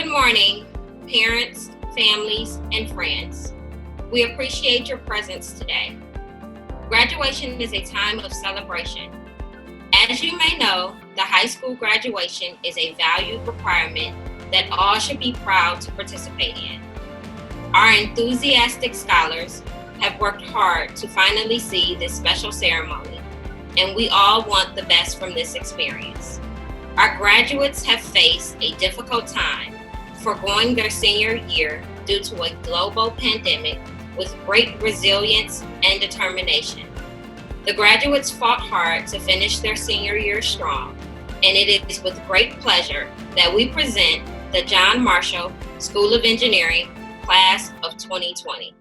Good morning, parents, families, and friends. We appreciate your presence today. Graduation is a time of celebration. As you may know, the high school graduation is a valued requirement that all should be proud to participate in. Our enthusiastic scholars have worked hard to finally see this special ceremony, and we all want the best from this experience. Our graduates have faced a difficult time foregoing their senior year due to a global pandemic with great resilience and determination. The graduates fought hard to finish their senior year strong, and it is with great pleasure that we present the John Marshall School of Engineering Class of 2020.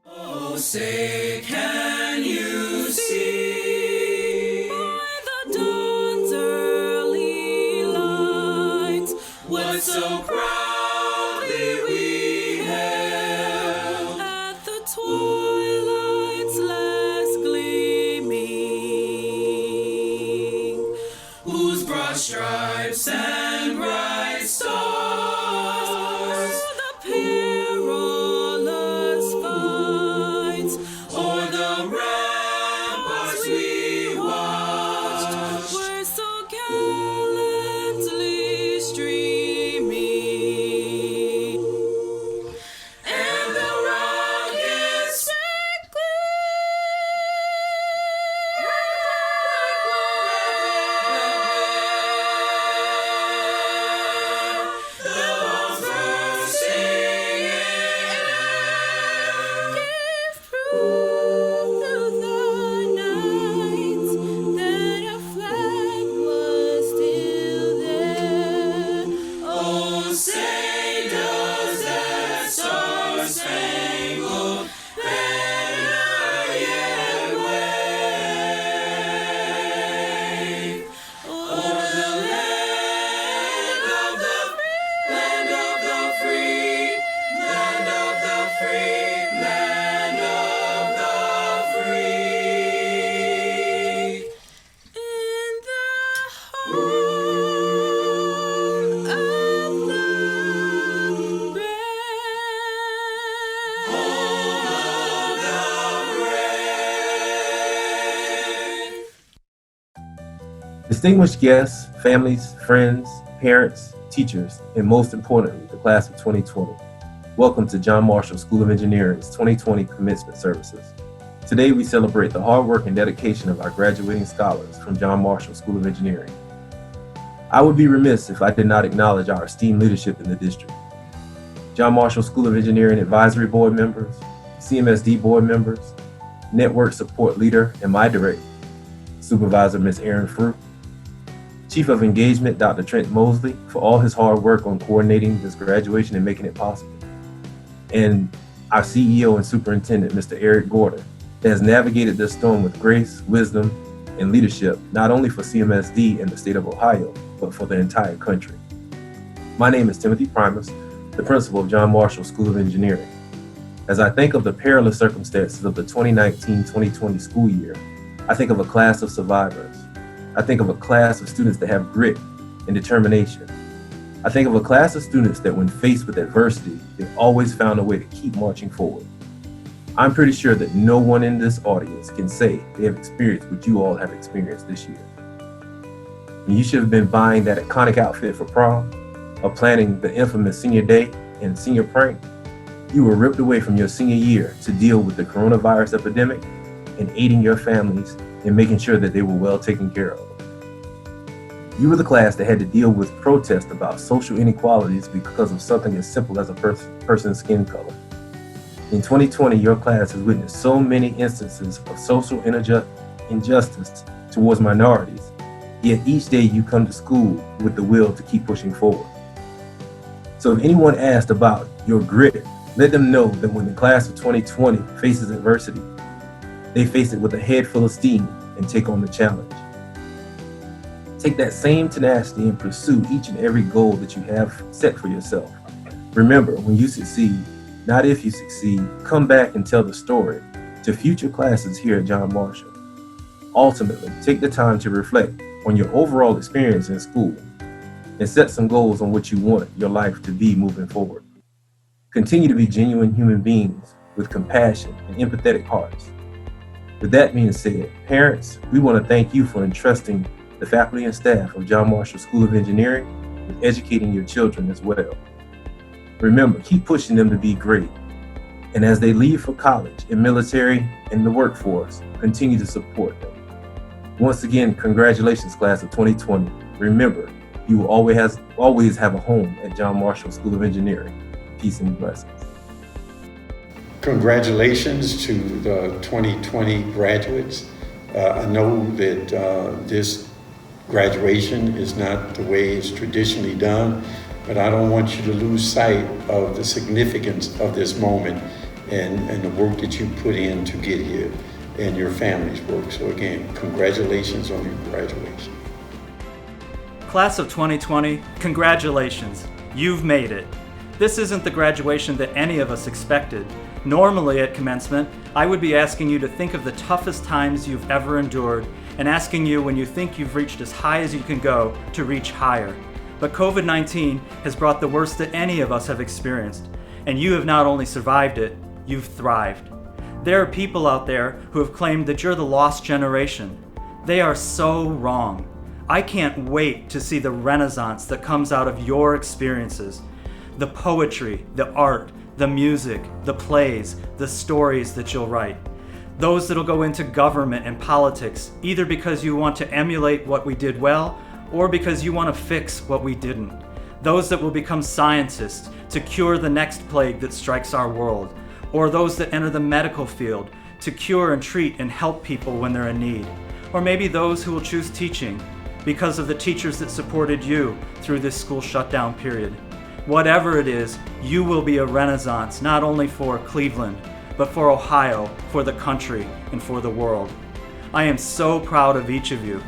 Oh, say, can you see by the dawn's early light what so proudly we hailed at the twilight's last gleaming, whose broad stripes and bright stars the perilous fights o'er the ramparts we watched were so gallantly streaming, and the rockets the bombs bursting gave proof through the night that our flag was still there. Oh, say does that star-spangled banner yet wave o'er the land of the free, land of the free, land of the free, in the home of the brave, home of the brave. Distinguished guests, families, friends, parents, teachers, and most importantly, the class of 2020. Welcome to John Marshall School of Engineering's 2020 commencement services. Today we celebrate the hard work and dedication of our graduating scholars from John Marshall School of Engineering. I would be remiss if I did not acknowledge our esteemed leadership in the district. John Marshall School of Engineering Advisory Board members, CMSD board members, Network Support Leader and my director, Supervisor Ms. Erin Fruit, Chief of Engagement Dr. Trent Mosley for all his hard work on coordinating this graduation and making it possible, and our CEO and Superintendent, Mr. Eric Gordon, that has navigated this storm with grace, wisdom, and leadership, not only for CMSD and the state of Ohio, but for the entire country. My name is Timothy PRIMUS, the principal of John Marshall School of Engineering. As I think of the perilous circumstances of the 2019-2020 school year, I think of a class of survivors. I think of a class of students that have grit and determination. I think of a class of students that when faced with adversity, they've always found a way to keep marching forward. I'm pretty sure that no one in this audience can say they have experienced what you all have experienced this year. And you should have been buying that iconic outfit for prom, or planning the infamous senior day and senior prank. You were ripped away from your senior year to deal with the coronavirus epidemic and aiding your families in making sure that they were well taken care of. You were the class that had to deal with protests about social inequalities because of something as simple as a person's skin color. In 2020, your class has witnessed so many instances of social injustice towards minorities, yet each day you come to school with the will to keep pushing forward. So if anyone asked about your grit, let them know that when the class of 2020 faces adversity, they face it with a head full of steam and take on the challenge. Take that same tenacity and pursue each and every goal that you have set for yourself. Remember, when you succeed, not if you succeed, come back and tell the story to future classes here at John Marshall. Ultimately, take the time to reflect on your overall experience in school. and set some goals on what you want your life to be moving forward. Continue to be genuine human beings with compassion and empathetic hearts. With that being said, parents, we want to thank you for entrusting the faculty and staff of John Marshall School of Engineering with educating your children as well. Remember, keep pushing them to be great. And as they leave for college and military and the workforce, continue to support them. Once again, congratulations, class of 2020. Remember, you will always have a home at John Marshall School of Engineering. Peace and blessings. Congratulations to the 2020 graduates. I know that this graduation is not the way it's traditionally done, but I don't want you to lose sight of the significance of this moment and the work that you put in to get here and your family's work. So again, congratulations on your graduation. Class of 2020, congratulations. You've made it. This isn't the graduation that any of us expected. Normally at commencement, I would be asking you to think of the toughest times you've ever endured and asking you when you think you've reached as high as you can go to reach higher. But COVID-19 has brought the worst that any of us have experienced, and you have not only survived it, you've thrived. There are people out there who have claimed that you're the lost generation. They are so wrong. I can't wait to see the renaissance that comes out of your experiences. The poetry, the art, the music, the plays, the stories that you'll write. Those that'll go into government and politics, either because you want to emulate what we did well, or because you want to fix what we didn't. Those that will become scientists to cure the next plague that strikes our world, or those that enter the medical field to cure and treat and help people when they're in need. Or maybe those who will choose teaching because of the teachers that supported you through this school shutdown period. Whatever it is, you will be a renaissance not only for Cleveland, but for Ohio, for the country, and for the world. I am so proud of each of you.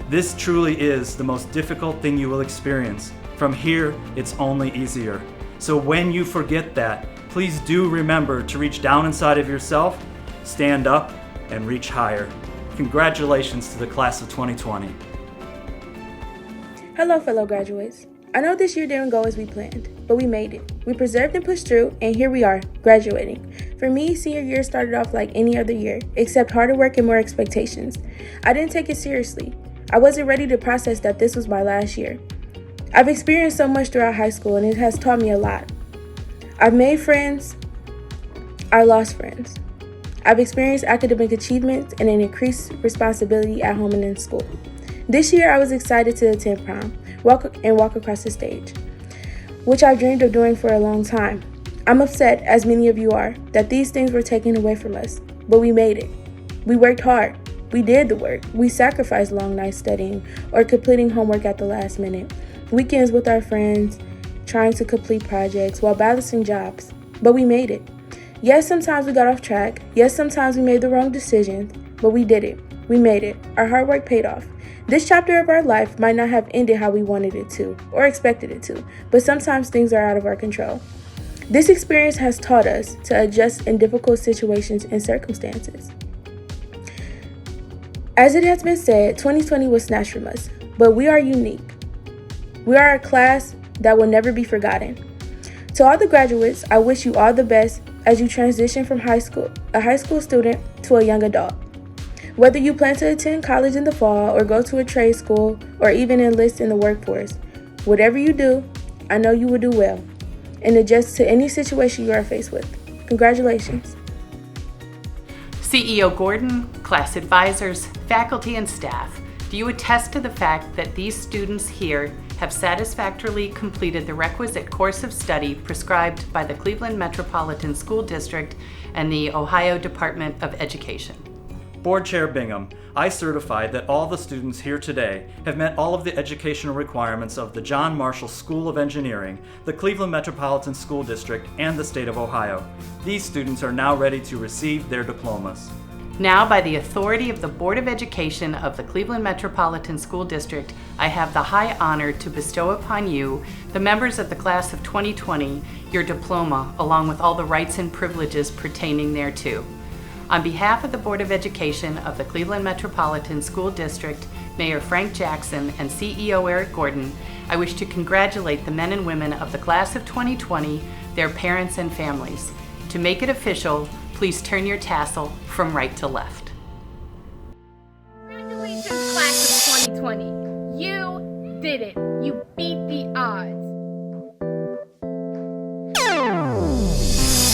This truly is the most difficult thing you will experience. From here, it's only easier. So when you forget that, please do remember to reach down inside of yourself, stand up, and reach higher. Congratulations to the class of 2020. Hello, fellow graduates. I know this year didn't go as we planned, but we made it. We persevered and pushed through, and here we are, graduating. For me, senior year started off like any other year, except harder work and more expectations. I didn't take it seriously. I wasn't ready to process that this was my last year. I've experienced so much throughout high school, and it has taught me a lot. I've made friends. I lost friends. I've experienced academic achievements and an increased responsibility at home and in school. This year, I was excited to attend prom, walk across the stage, which I've dreamed of doing for a long time. I'm upset, as many of you are, that these things were taken away from us, but we made it. We worked hard. We did the work. We sacrificed long nights studying or completing homework at the last minute, weekends with our friends, trying to complete projects while balancing jobs, but we made it. Yes, sometimes we got off track. Yes, sometimes we made the wrong decisions, but we did it. We made it. Our hard work paid off. This chapter of our life might not have ended how we wanted it to or expected it to, but sometimes things are out of our control. This experience has taught us to adjust in difficult situations and circumstances. As it has been said, 2020 was snatched from us, but we are unique. We are a class that will never be forgotten. To all the graduates, I wish you all the best as you transition from a high school student to a young adult. Whether you plan to attend college in the fall or go to a trade school or even enlist in the workforce, whatever you do, I know you will do well and adjust to any situation you are faced with. Congratulations. CEO Gordon, class advisors, faculty, and staff, do you attest to the fact that these students here have satisfactorily completed the requisite course of study prescribed by the Cleveland Metropolitan School District and the Ohio Department of Education? Board Chair Bingham, I certify that all the students here today have met all of the educational requirements of the John Marshall School of Engineering, the Cleveland Metropolitan School District, and the state of Ohio. These students are now ready to receive their diplomas. Now, by the authority of the Board of Education of the Cleveland Metropolitan School District, I have the high honor to bestow upon you, the members of the class of 2020, your diploma, along with all the rights and privileges pertaining thereto. On behalf of the Board of Education of the Cleveland Metropolitan School District, Mayor Frank Jackson, and CEO Eric Gordon, I wish to congratulate the men and women of the class of 2020, their parents and families. To make it official, please turn your tassel from right to left. Congratulations, class of 2020. You did it. You beat the odds.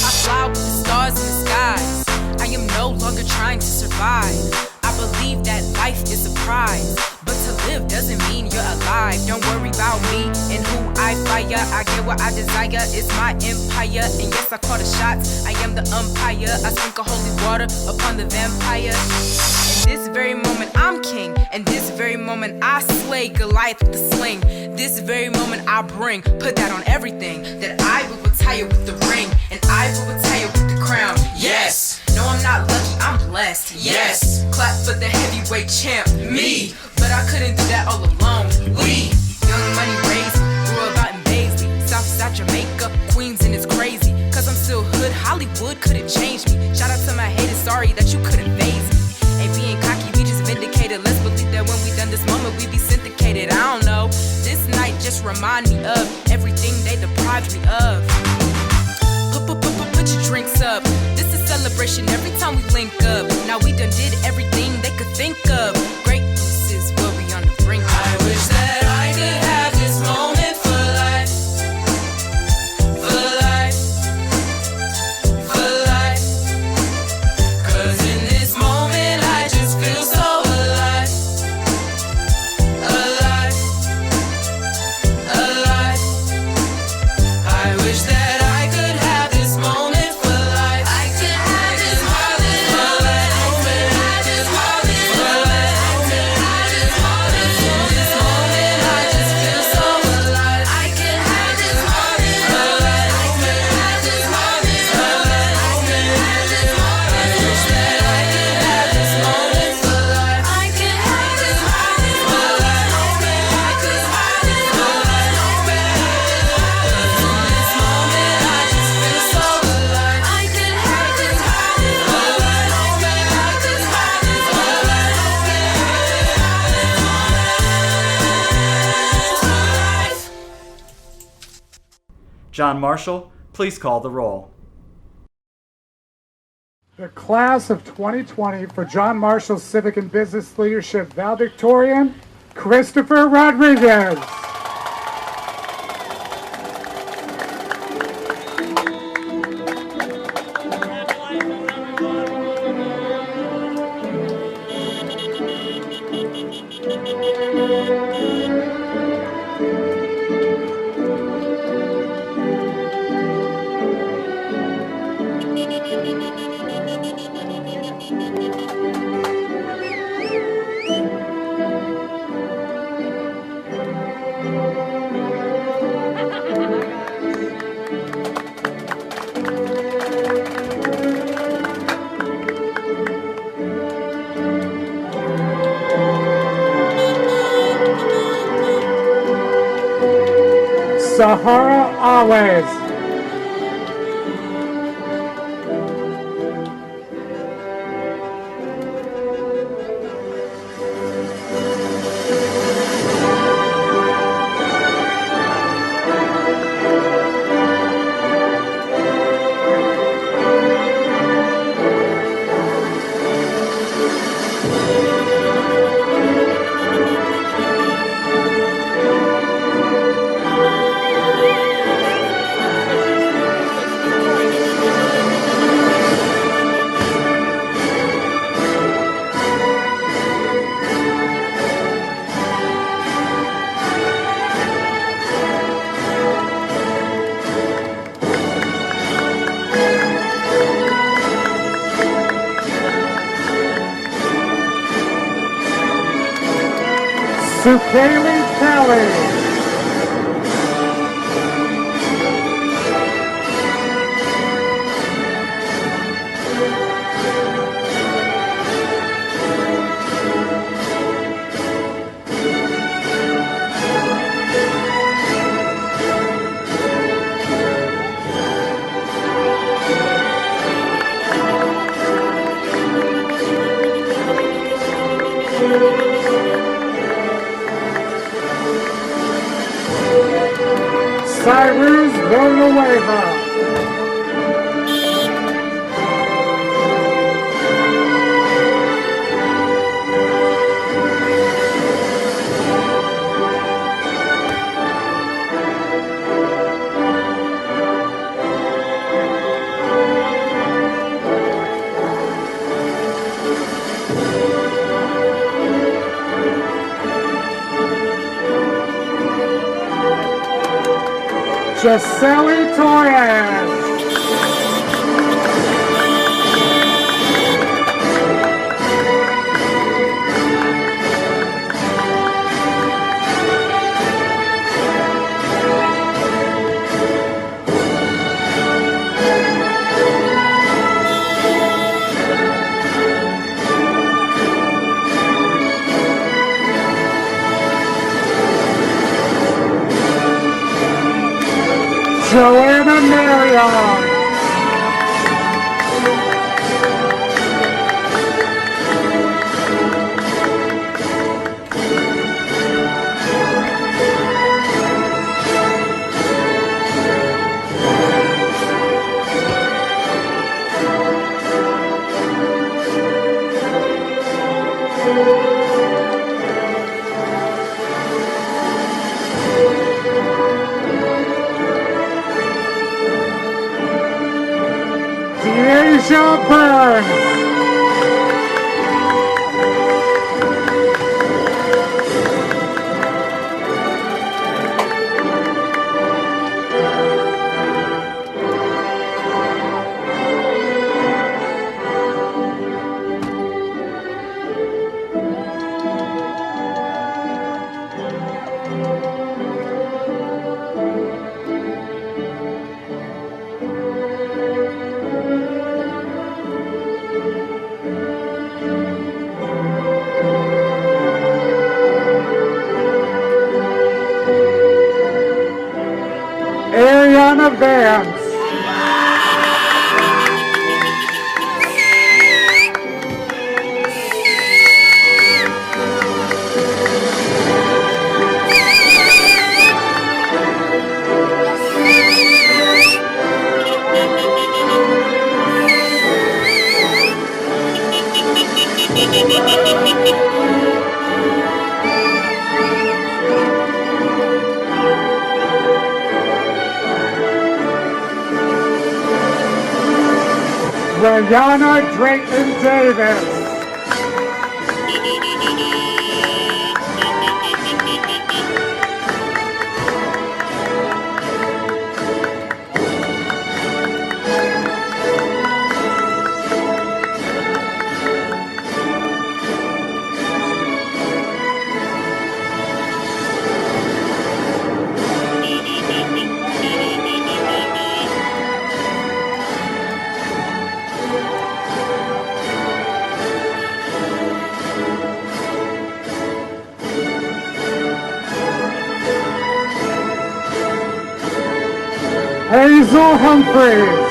I fly with the stars in the skies. I am no longer trying to survive. I believe that life is a prize, but to live doesn't mean you're alive. Don't worry about me and who I fire. I get what I desire, it's my empire. And yes, I call the shots, I am the umpire. I sprinkle holy water upon the vampire. In this very moment I'm king, and this very moment I slay Goliath with the sling. This very moment I bring, put that on everything. That I will retire with the ring, and I will retire with the crown. Yes! No, I'm not lucky, I'm blessed. Yes! Clap for the heavyweight champ, me! But I couldn't do that all alone. We! Young Money raised, grew up out in Baisley, Southside Jamaica, Queens, and it's crazy. Cause I'm still hood, Hollywood couldn't change me. Shout out to my haters, sorry that you couldn't phase me. Ain't being cocky, we just vindicated. Let's believe that when we done this moment, we be syndicated. I don't know, this night just remind me of everything they deprived me of. Put your drinks up. This is celebration every time we link up. Now we done did everything they could think of. Greatness is what we on the brink of. I wish that I could have this moment for life. For life. For life. Cause in this moment I just feel so alive. Alive. Alive. I wish that I could have this moment for life. I could have this moment for life. I could have this moment for life. I could have this moment for this moment. I just feel so alive. I could have this moment for life. I could have this moment for life. I could have this moment. I wish that I could have this moment for life. I could have this moment for life. I could have this moment for life. In this moment I just feel so alive. I could have this moment for life. I could have this moment for life. I could have this moment for life. John Marshall, please call the roll. The class of 2020 for John Marshall Civic and Business Leadership valedictorian, Christopher Rodriguez. Sahara Always. Sukeli Kelly. Cyrus Villanueva. Gisele Torres. Joanna Marion. Deja Burns. Ariana Vance. Brianna Drayton Davis. Hazel Humphreys.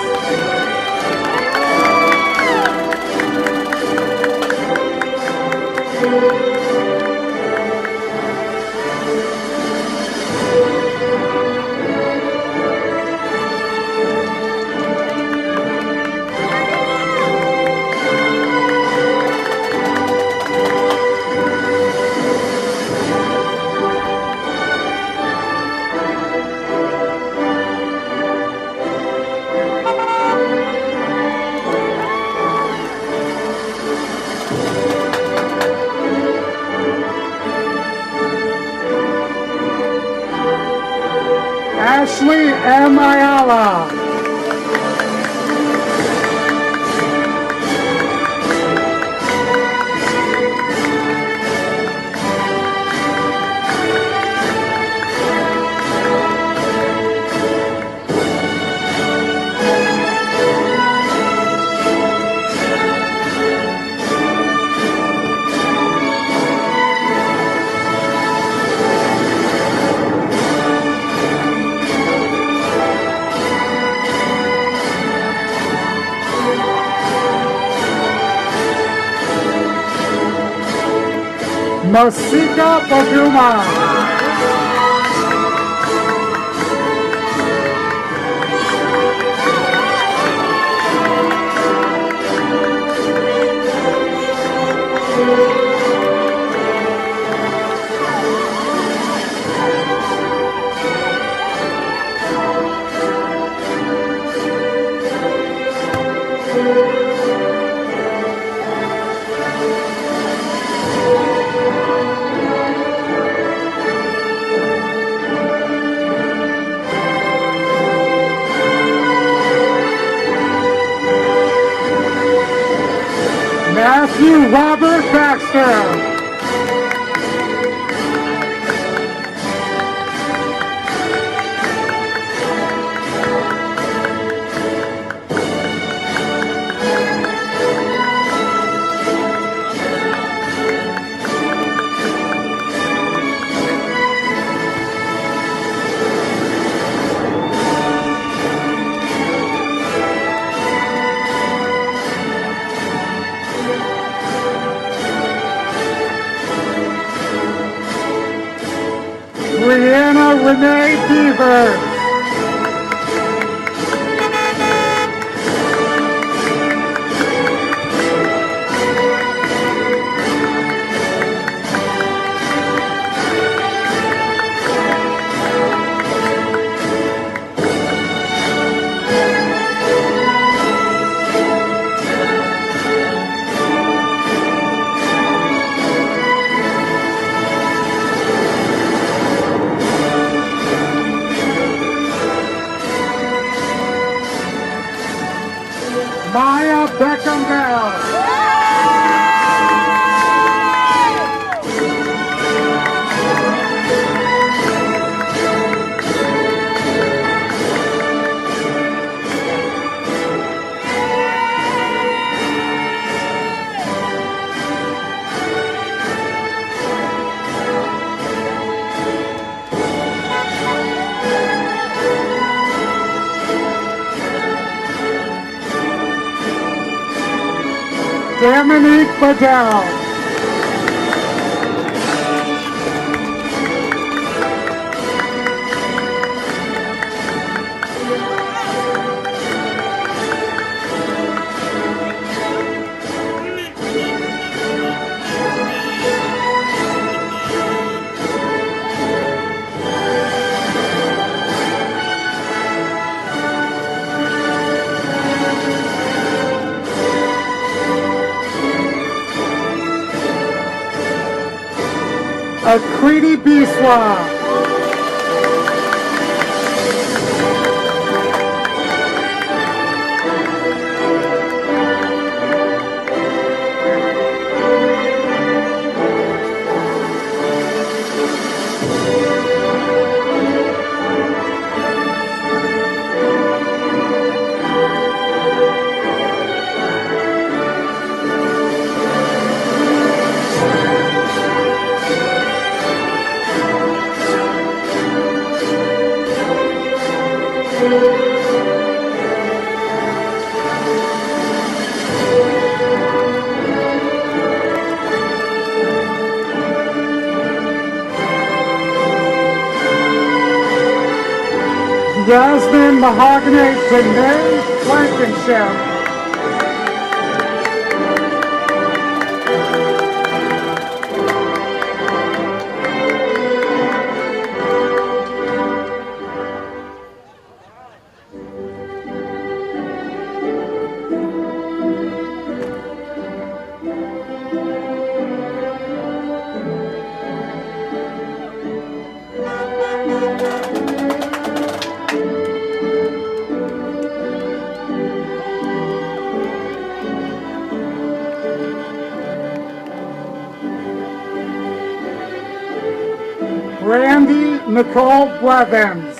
Ashley M. Ayala. Masika Baguma. Robert Baxter. Leanna Renee Beavers. Maya Beckham Bell. Dominique Bedell. Akriti Biswa. Yasmin Mahogany Benet Blankenship. Brandy Nicole Blevins.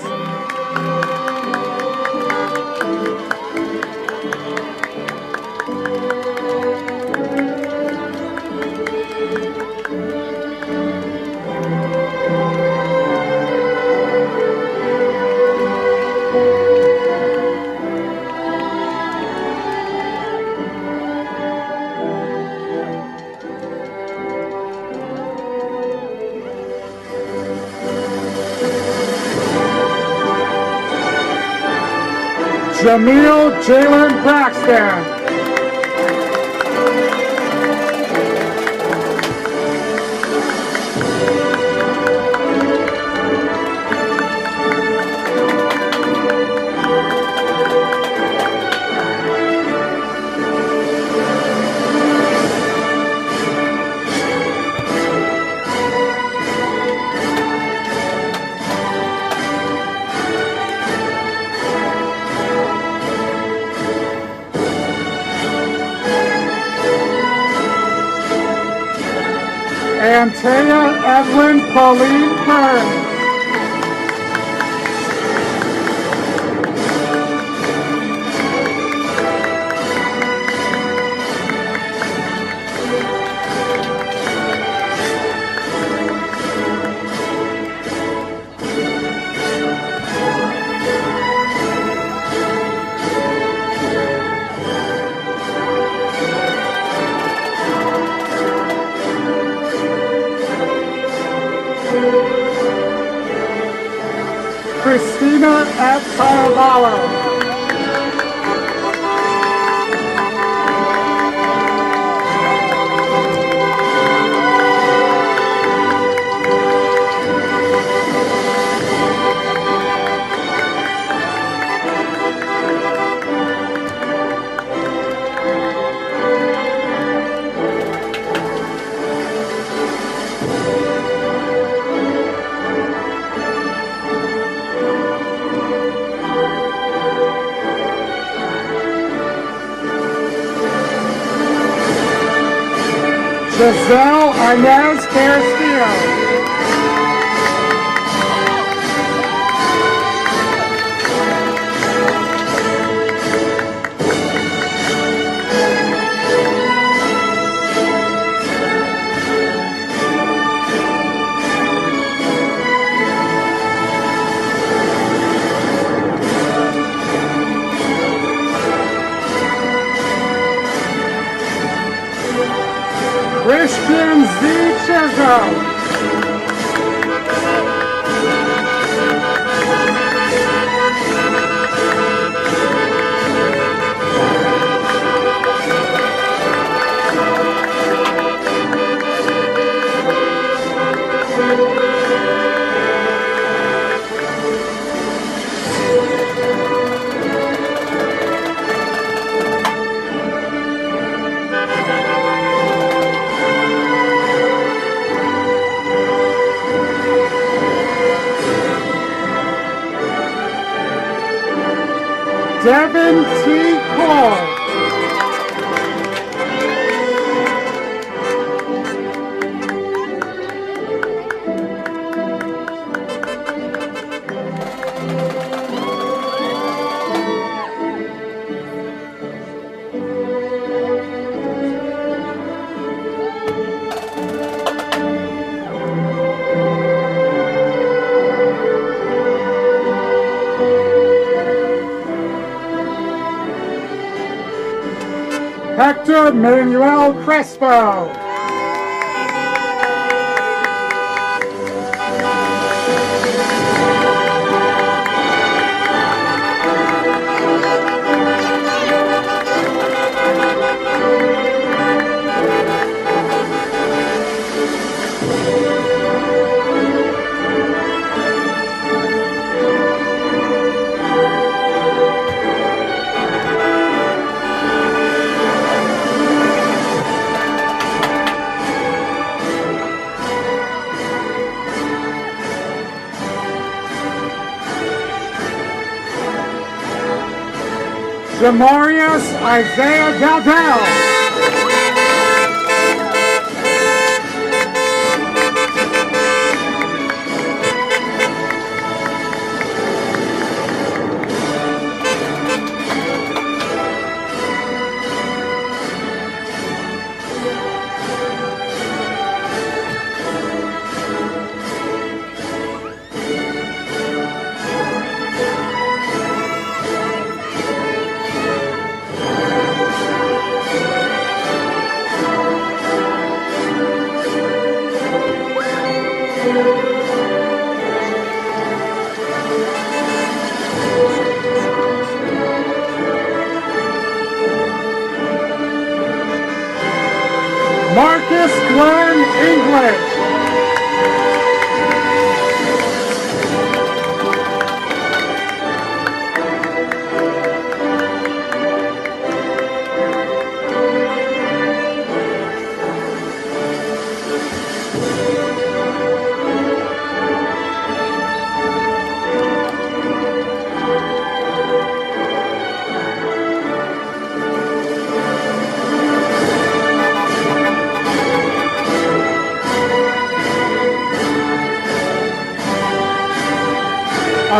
Jamil Jalen Braxton. Antea Evelyn Pauline Burns. Christina F. Caravallo. Giselle Inez Castillo. Christian Z. Chisholm. Devin T. Cole. Hector Manuel Crespo. Demarius Isaiah Dowdell. Marcus Glenn English.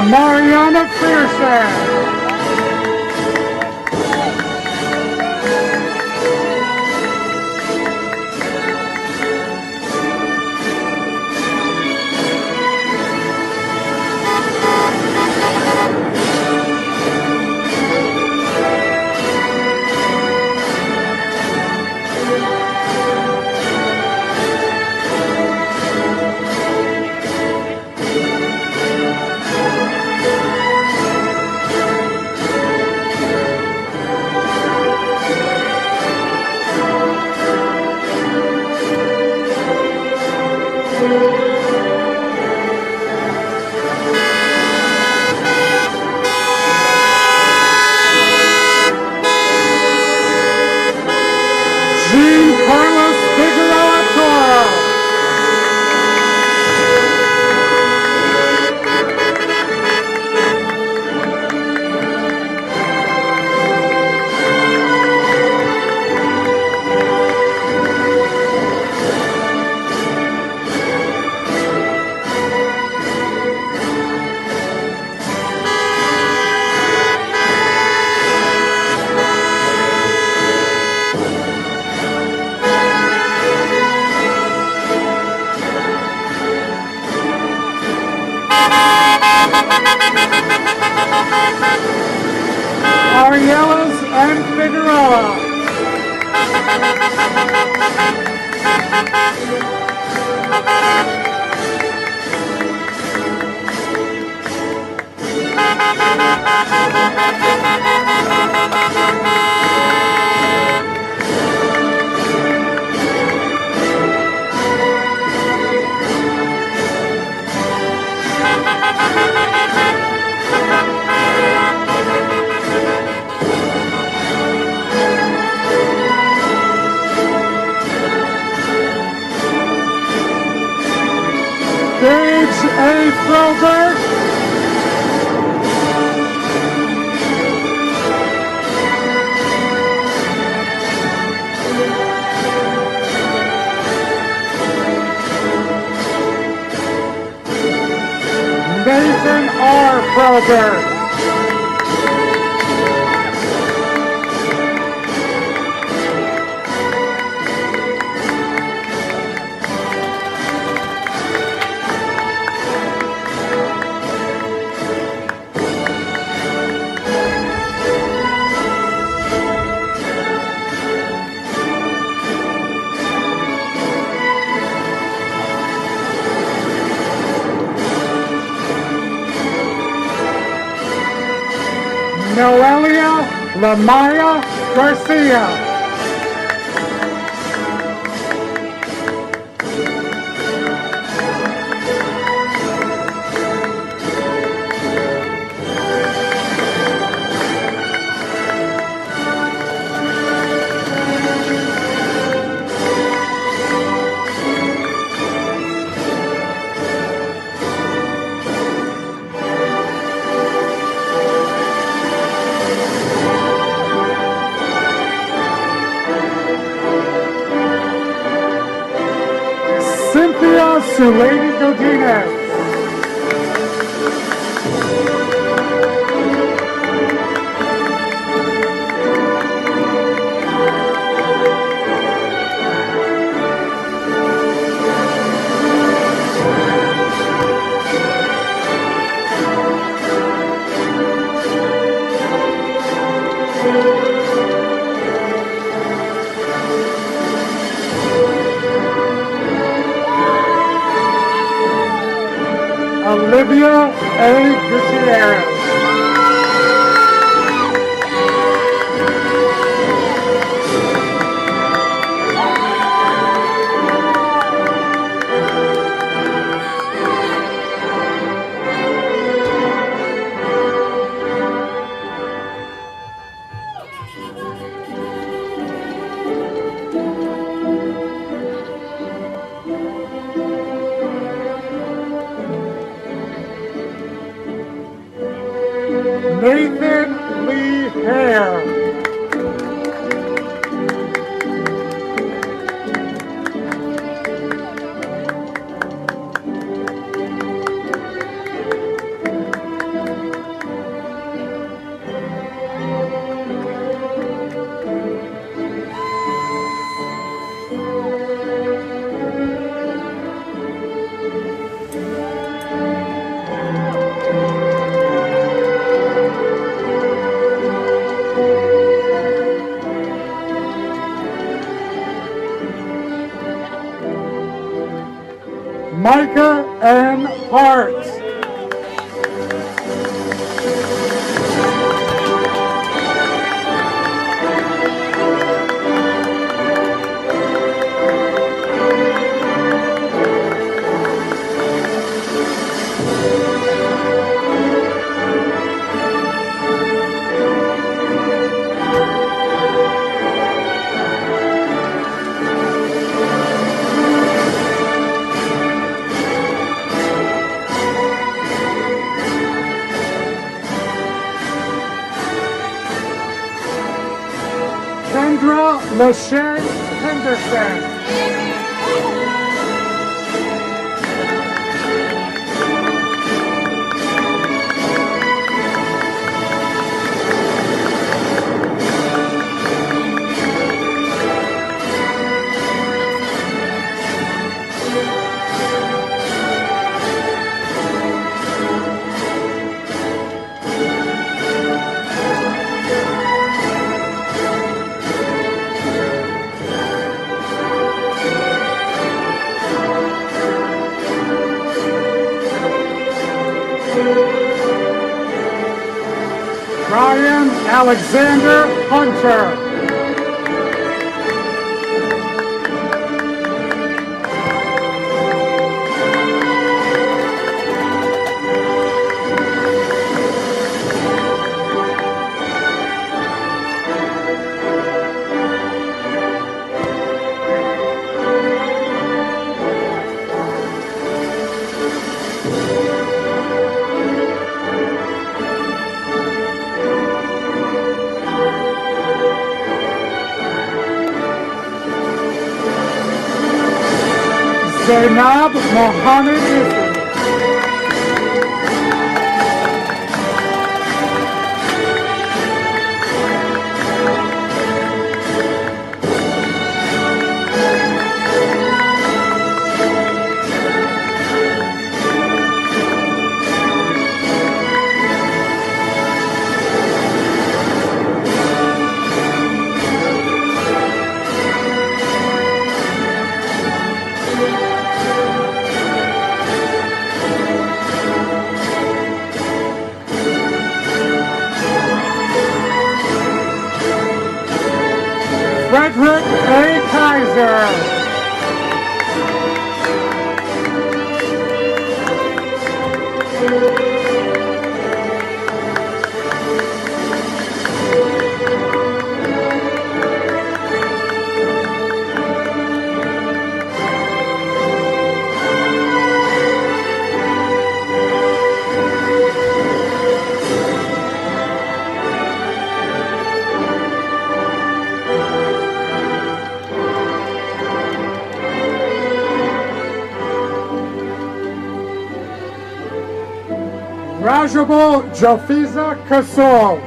Mariana Pearson. Arielas and Figueroa. Gage A. Froberg. Nathan R. Froberg. Noelia Lamaya Garcia. Cynthia Sulady Godinez. Olivia A. Gutierrez. Nathan Lee Hare. Lachey Henderson. Ryan Alexander Hunter. Zainab Mohammed Ifi. Frederick A. Kaiser. Rajabal Jofiza Kasol.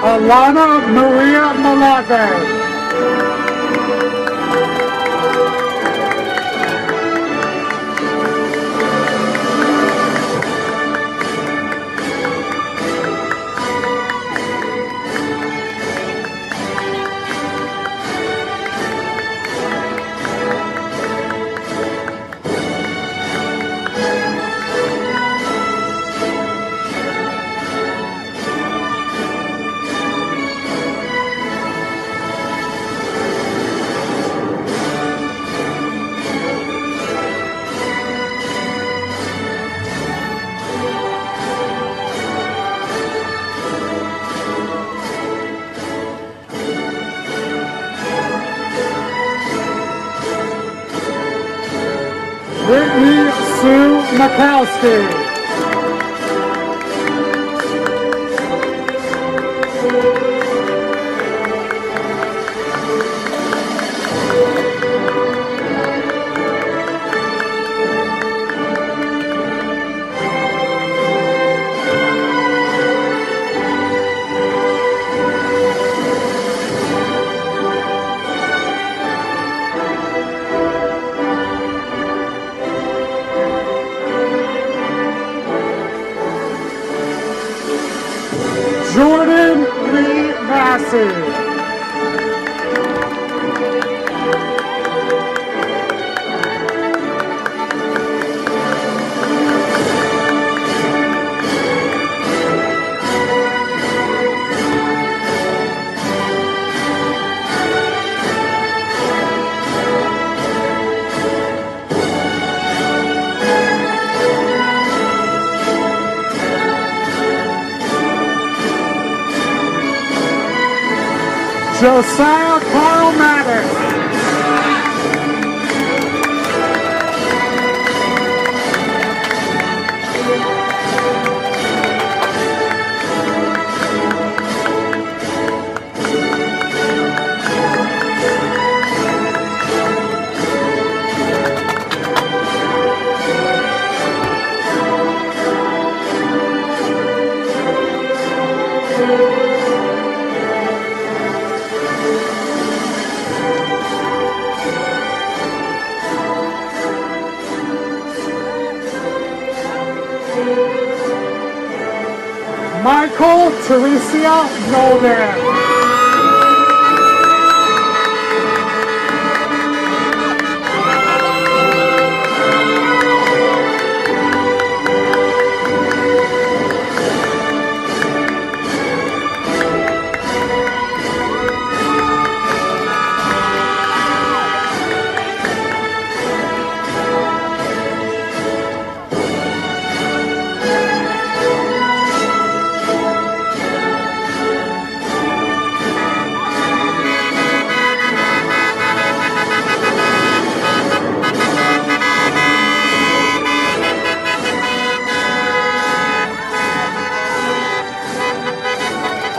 Alana Maria Malave. Brittany Sue Makowski. Josiah Carl Maddox. Michael Teresia Nolan.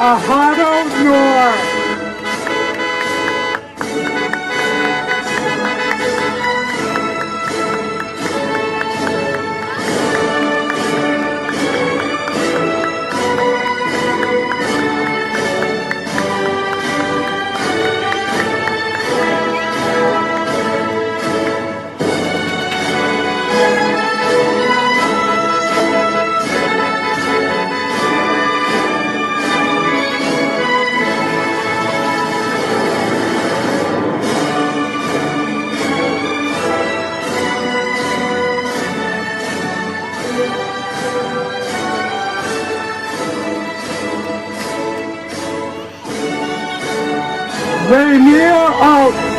Ahado Noor. Rainier Oaks.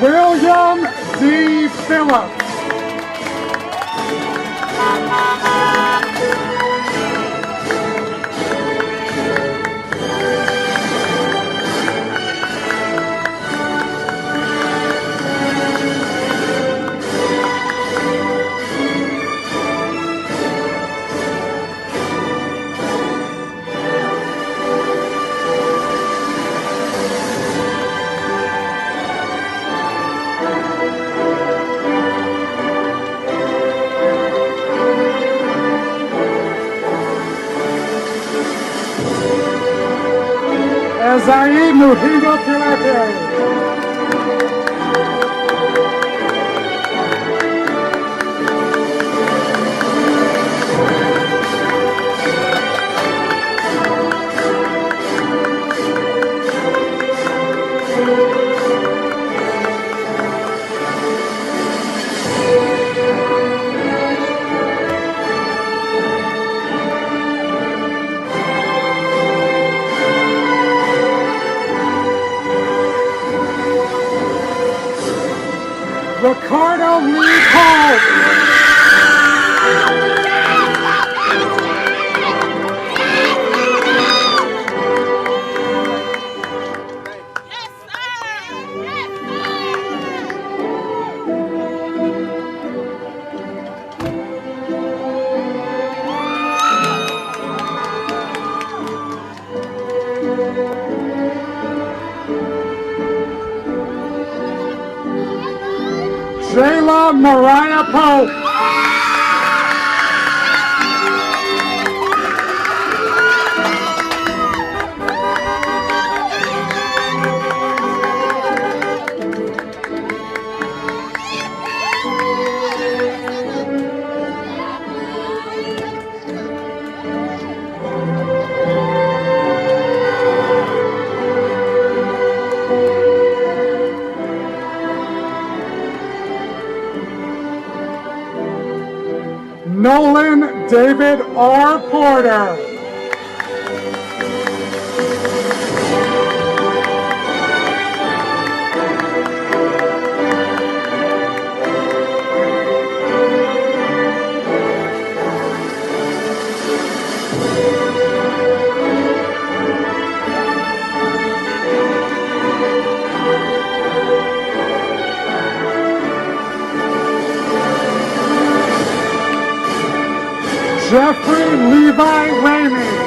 William D. Phillips. Ezaí Muhindo Pilate. Ricardo Lee Pope. Jayla Mariah Pope. David R. Porter. Jeffrey Levi Ramey.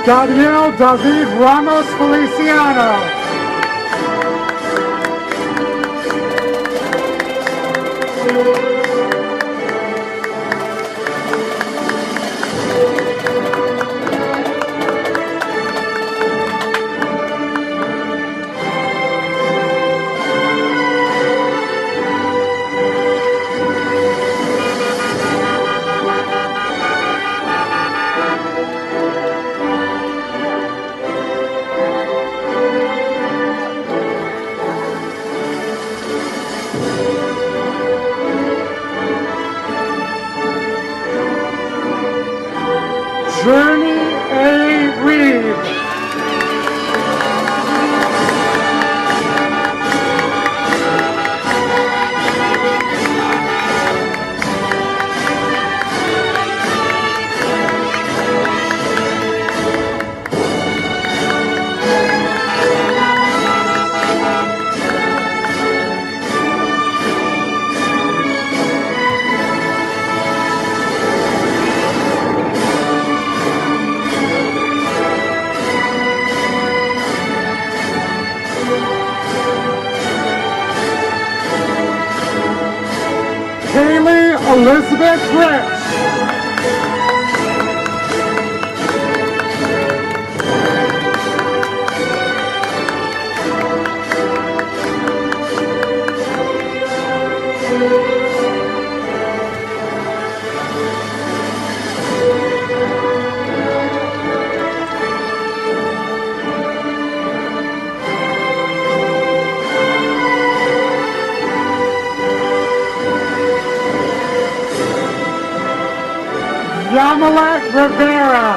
Daniel David Ramos Feliciano. Journey A. Reed. Haley Elizabeth Rich. Yamilet Rivera.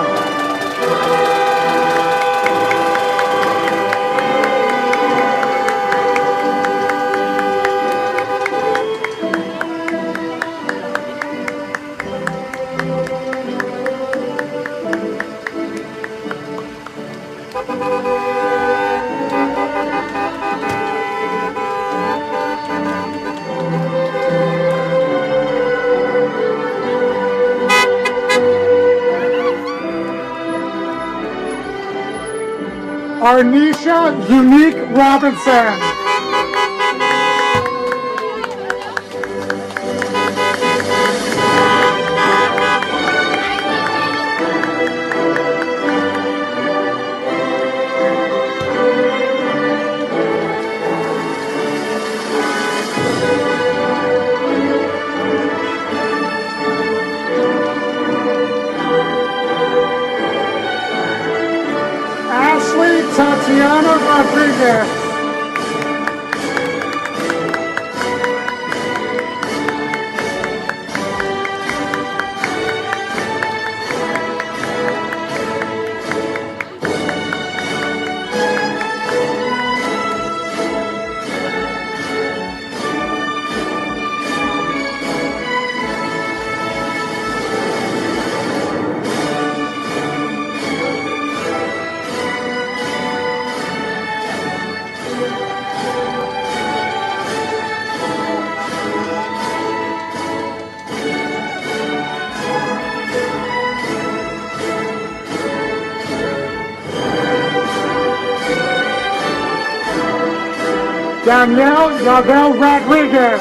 Arnisha Unique Robinson. Tatiana Rodriguez. Danielle Yavel Rodriguez.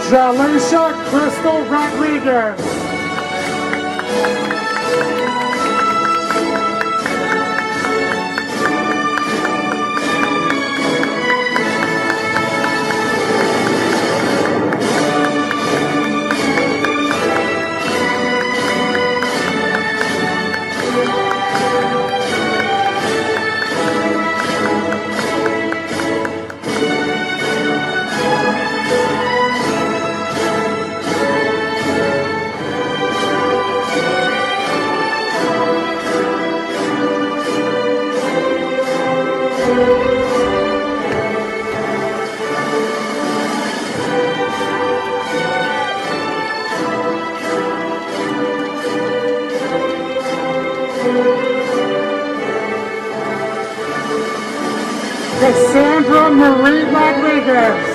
Jalisha Crystal Rodriguez. Cassandra Marie Rodriguez.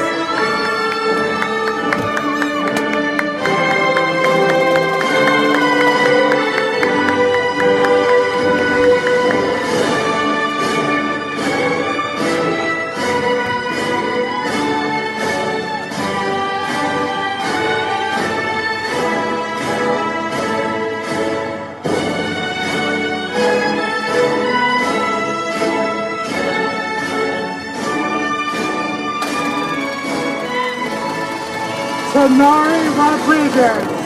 Tanari Rodriguez.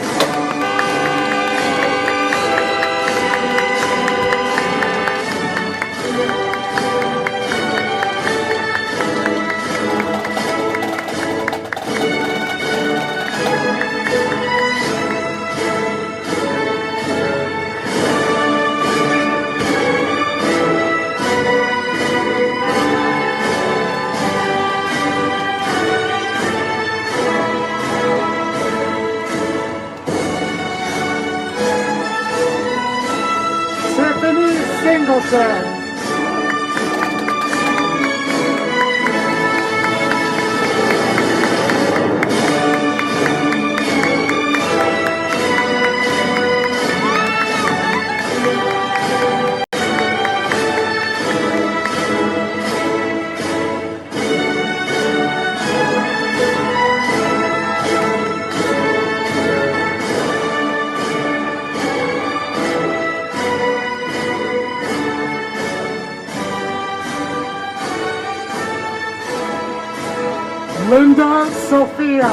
Singleton. Linda Sophia.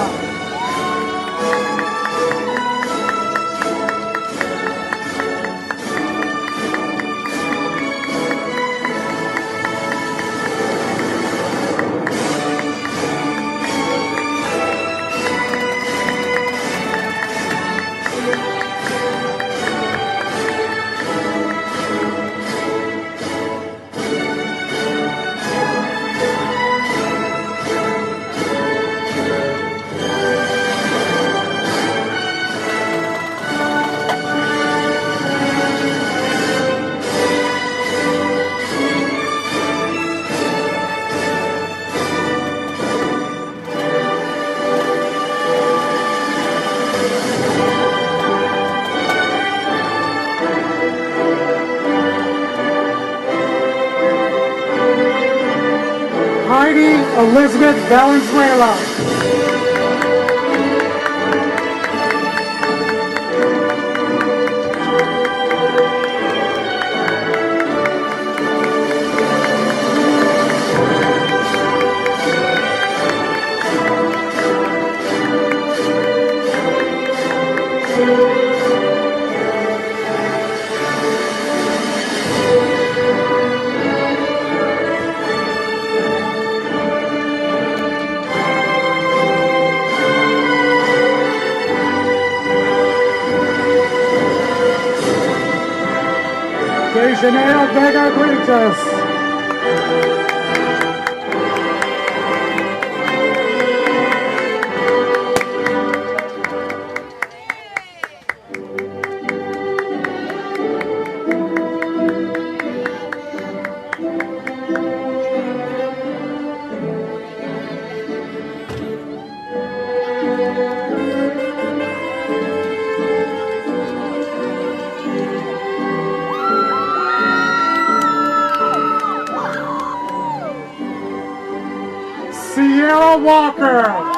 Heidi Elizabeth Valenzuela. Janelle Vega Gritas. Sierra Walker.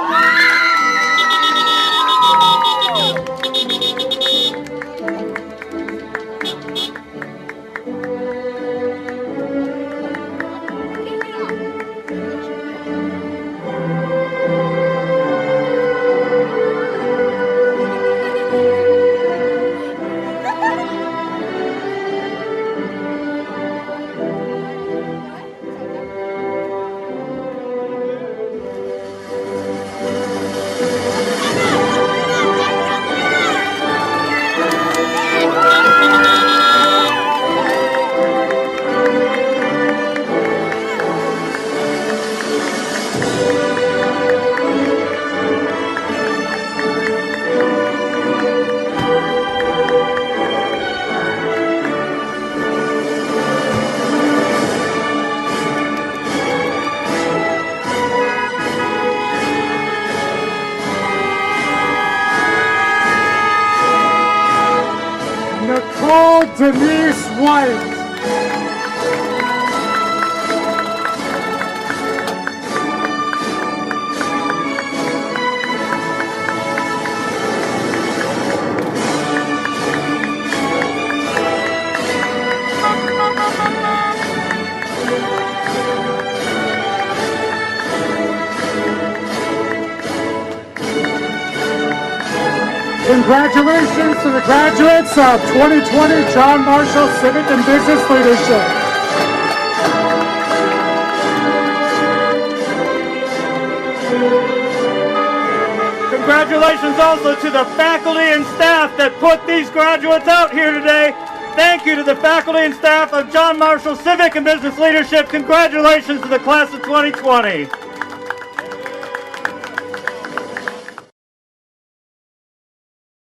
Denise White. Congratulations to the graduates of 2020 John Marshall Civic and Business Leadership. Congratulations also to the faculty and staff that put these graduates out here today. Thank you to the faculty and staff of John Marshall Civic and Business Leadership. Congratulations to the class of 2020.